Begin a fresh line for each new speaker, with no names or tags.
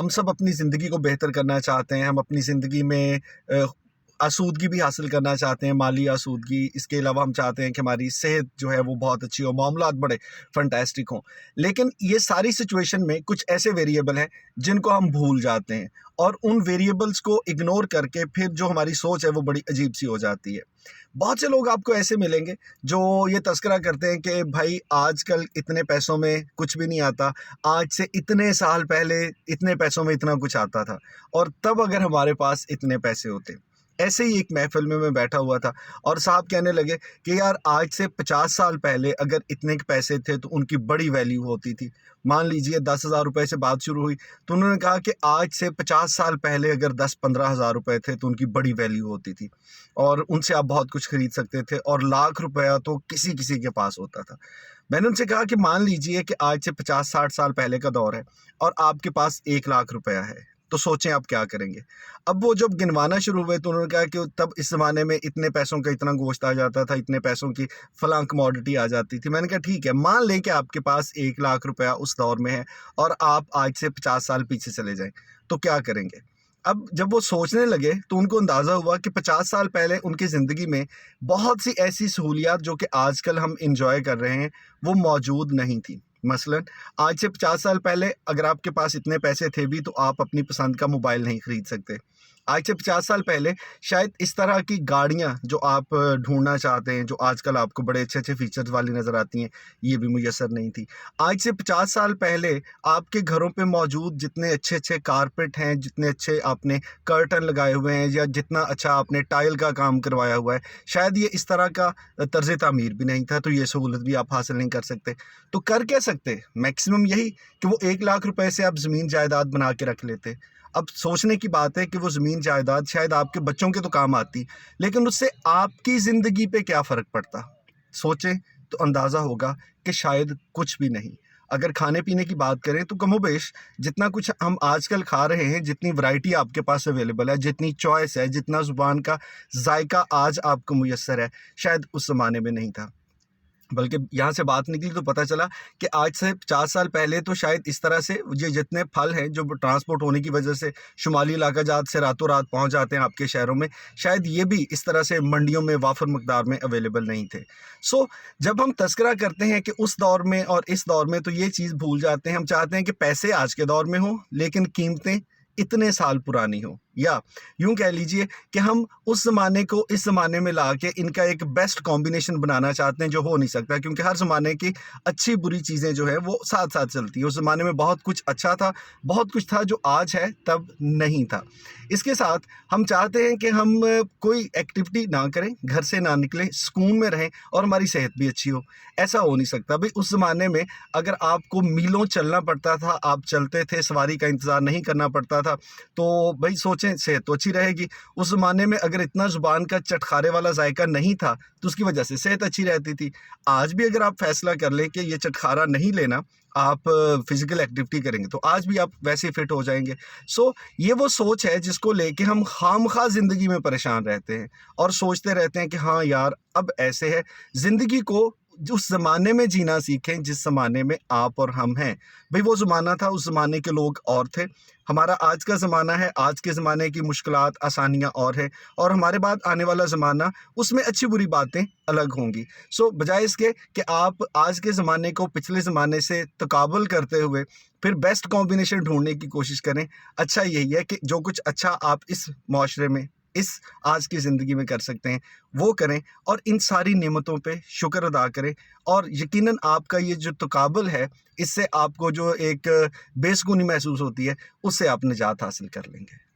हम सब अपनी ज़िंदगी को बेहतर करना चाहते हैं, हम अपनी ज़िंदगी में आसूदगी भी हासिल करना चाहते हैं, माली आसूदगी। इसके अलावा हम चाहते हैं कि हमारी सेहत जो है वो बहुत अच्छी हो, मामलात बड़े फंटास्टिक हों। लेकिन ये सारी सिचुएशन में कुछ ऐसे वेरिएबल हैं जिनको हम भूल जाते हैं, और उन वेरिएबल्स को इग्नोर करके फिर जो हमारी सोच है वो बड़ी अजीब-सी हो जाती है। बहुत से लोग आपको ऐसे मिलेंगे जो ये तज़किरा करते हैं कि भाई आजकल इतने पैसों में कुछ भी नहीं आता, आज से इतने साल पहले इतने पैसों में इतना कुछ आता था, और तब अगर हमारे पास इतने पैसे होते। ऐसे ही एक महफ़िल में मैं बैठा हुआ था और साहब कहने लगे कि यार आज से 50 साल पहले अगर इतने के पैसे थे तो उनकी बड़ी वैल्यू होती थी। मान लीजिए 10,000 रुपए से बात शुरू हुई, तो उन्होंने कहा कि आज से 50 साल पहले अगर 10-15 हज़ार रुपए थे तो उनकी बड़ी वैल्यू होती थी, और उनसे आप बहुत कुछ खरीद सकते थे, और लाख रुपया तो किसी-किसी के पास होता था। मैंने उनसे कहा कि मान लीजिए कि आज से 50-60 साल पहले का दौर है और आपके पास 1 लाख रुपया है, तो सोचें आप क्या करेंगे? अब वो जब गिनवाना शुरू हुए तो उन्होंने कहा कि तब इस ज़माने में इतने पैसों का इतना गोश्त आ जाता था, इतने पैसों की फलाँ कमोडिटी आ जाती थी। मैंने कहा ठीक है, मान लें कि आपके पास 1 लाख रुपया उस दौर में है और आप आज से 50 साल पीछे चले जाएँ, तो क्या करेंगे? अब जब वो सोचने लगे तो उनको अंदाज़ा हुआ कि 50 साल पहले उनकी ज़िंदगी में बहुत सी ऐसी सहूलियात जो कि आजकल हम एन्जॉय कर रहे हैं, वो मौजूद नहीं थी। मसलन आज से 50 साल पहले अगर आपके पास इतने पैसे थे भी तो आप अपनी पसंद का मोबाइल नहीं खरीद सकते। आज से 50 साल पहले शायद इस तरह की गाड़ियाँ जो आप ढूँढना चाहते हैं, जो आजकल आपको बड़े अच्छे-अच्छे फ़ीचर्स वाली नज़र आती हैं, ये भी मुयस्सर नहीं थी। आज से 50 साल पहले आपके घरों पे मौजूद जितने अच्छे-अच्छे कारपेट हैं, जितने अच्छे आपने कर्टन लगाए हुए हैं, या जितना अच्छा आपने टाइल का काम करवाया हुआ है, शायद ये इस तरह का तर्ज़ तामीर भी नहीं था, तो ये सहूलत भी आप हासिल नहीं कर सकते। तो कर क्या सकते? मैक्सिमम यही कि वो 1 लाख रुपए से आप ज़मीन जायदाद बना के रख लेते। अब सोचने की बात है कि वो ज़मीन जायदाद शायद आपके बच्चों के तो काम आती, लेकिन उससे आपकी ज़िंदगी पे क्या फ़र्क पड़ता? सोचें तो अंदाज़ा होगा कि शायद कुछ भी नहीं। अगर खाने-पीने की बात करें तो कमोबेश जितना कुछ हम आजकल खा रहे हैं, जितनी वैरायटी आपके पास अवेलेबल है, जितनी चॉइस है, जितना ज़ुबान का ज़ायका आज आपको मुयस्सर है, शायद उस ज़माने में नहीं था। बल्कि यहाँ से बात निकली तो पता चला कि आज से 50 साल पहले तो शायद इस तरह से ये जितने फल हैं जो ट्रांसपोर्ट होने की वजह से शुमाली इलाका जात से रातों रात पहुँच जाते हैं आपके शहरों में, शायद ये भी इस तरह से मंडियों में वाफ़र मकदार में अवेलेबल नहीं थे। सो जब हम तज़किरा करते हैं कि उस दौर में और इस दौर में, तो ये चीज़ भूल जाते हैं। हम चाहते हैं कि पैसे आज के दौर में हों लेकिन कीमतें इतने साल पुरानी हों, या यूँ कह लीजिए कि हम उस ज़माने को इस ज़माने में ला के इनका एक बेस्ट कॉम्बिनेशन बनाना चाहते हैं, जो हो नहीं सकता, क्योंकि हर ज़माने की अच्छी बुरी चीज़ें जो है वो साथ-साथ चलती हैं। उस ज़माने में बहुत कुछ अच्छा था, बहुत कुछ था जो आज है तब नहीं था। इसके साथ हम चाहते हैं कि हम कोई एक्टिविटी ना करें, घर से ना निकलें, सुकून में रहें और हमारी सेहत भी अच्छी हो। ऐसा हो नहीं सकता। भई उस ज़माने में अगर आपको मीलों चलना पड़ता था, आप चलते थे, सवारी का इंतज़ार नहीं करना पड़ता था, तो भई सोचें सेहत तो अच्छी रहेगी। उस ज़माने में अगर इतना ज़ुबान का चटखारे वाला जायका नहीं था, तो उसकी वजह से सेहत अच्छी रहती थी। आज भी अगर आप फ़ैसला कर लें कि ये चटखारा नहीं लेना, आप फ़िज़िकल एक्टिविटी करेंगे, तो आज भी आप वैसे ही फिट हो जाएँगे। सो ये वो सोच है जिसको लेके हम खामख़ा ज़िंदगी में परेशान रहते हैं और सोचते रहते हैं कि हाँ यार, अब ऐसे है। ज़िंदगी को उस ज़माने में जीना सीखें जिस ज़माने में आप और हम हैं। भई वो ज़माना था, उस ज़माने के लोग और थे। हमारा आज का ज़माना है, आज के ज़माने की मुश्किलात, आसानियाँ और हैं, और हमारे बाद आने वाला ज़माना, उसमें अच्छी-बुरी बातें अलग होंगी। सो बजाए इसके कि आप आज के ज़माने को पिछले ज़माने से तकाबुल करते हुए फिर बेस्ट कॉम्बिनेशन ढूँढने की कोशिश करें, अच्छा यही है कि जो कुछ अच्छा आप इस मुआशरे में, इस आज की ज़िंदगी में कर सकते हैं, वो करें और इन सारी नेमतों पे शुक्र अदा करें, और यकीनन आपका ये जो तकाबुल है, इससे आपको जो एक बेसुकूनी महसूस होती है, उससे आप निजात हासिल कर लेंगे।